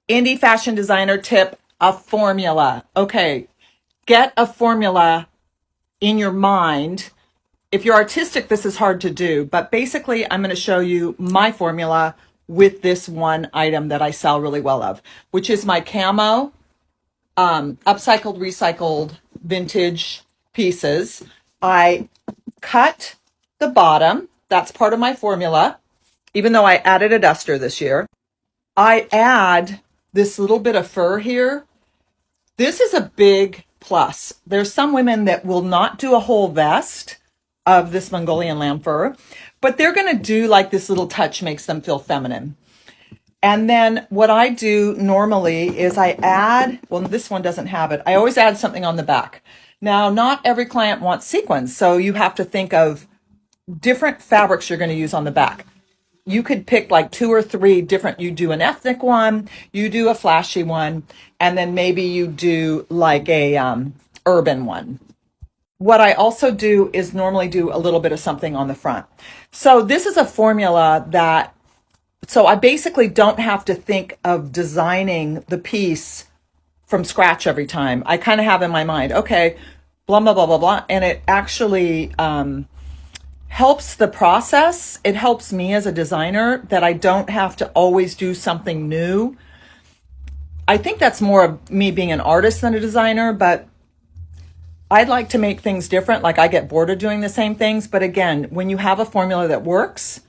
Indie fashion designer tip, a formula. Okay, get a formula in your mind. If you're artistic, this is hard to do, but basically I'm going to show you my formula with this one item that I sell really well of, which is my camo, upcycled, recycled vintage pieces. I cut the bottom. That's part of my formula, even though I added a duster this year. I add this little bit of fur here. This is a big plus. There's some women that will not do a whole vest of this Mongolian lamb fur, but they're going to do like this little touch makes them feel feminine. And then what I do normally is I add, well, this one doesn't have it. I always add something on the back. Now, not every client wants sequins, so you have to think of different fabrics you're going to use on the back. You could pick like 2 or 3 different, you do an ethnic one, you do a flashy one, and then maybe you do like a urban one. What I also do is normally do a little bit of something on the front. So this is a formula that, so I basically don't have to think of designing the piece from scratch every time. I kind of have in my mind, okay, blah, blah, blah, blah, blah. And it actually helps the process. It helps me as a designer that I don't have to always do something new. I think that's more of me being an artist than a designer, but I'd like to make things different. Like I get bored of doing the same things. But again, when you have a formula that works,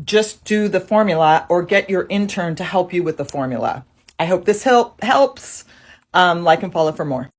just do the formula or get your intern to help you with the formula. I hope this helps. Like and follow for more.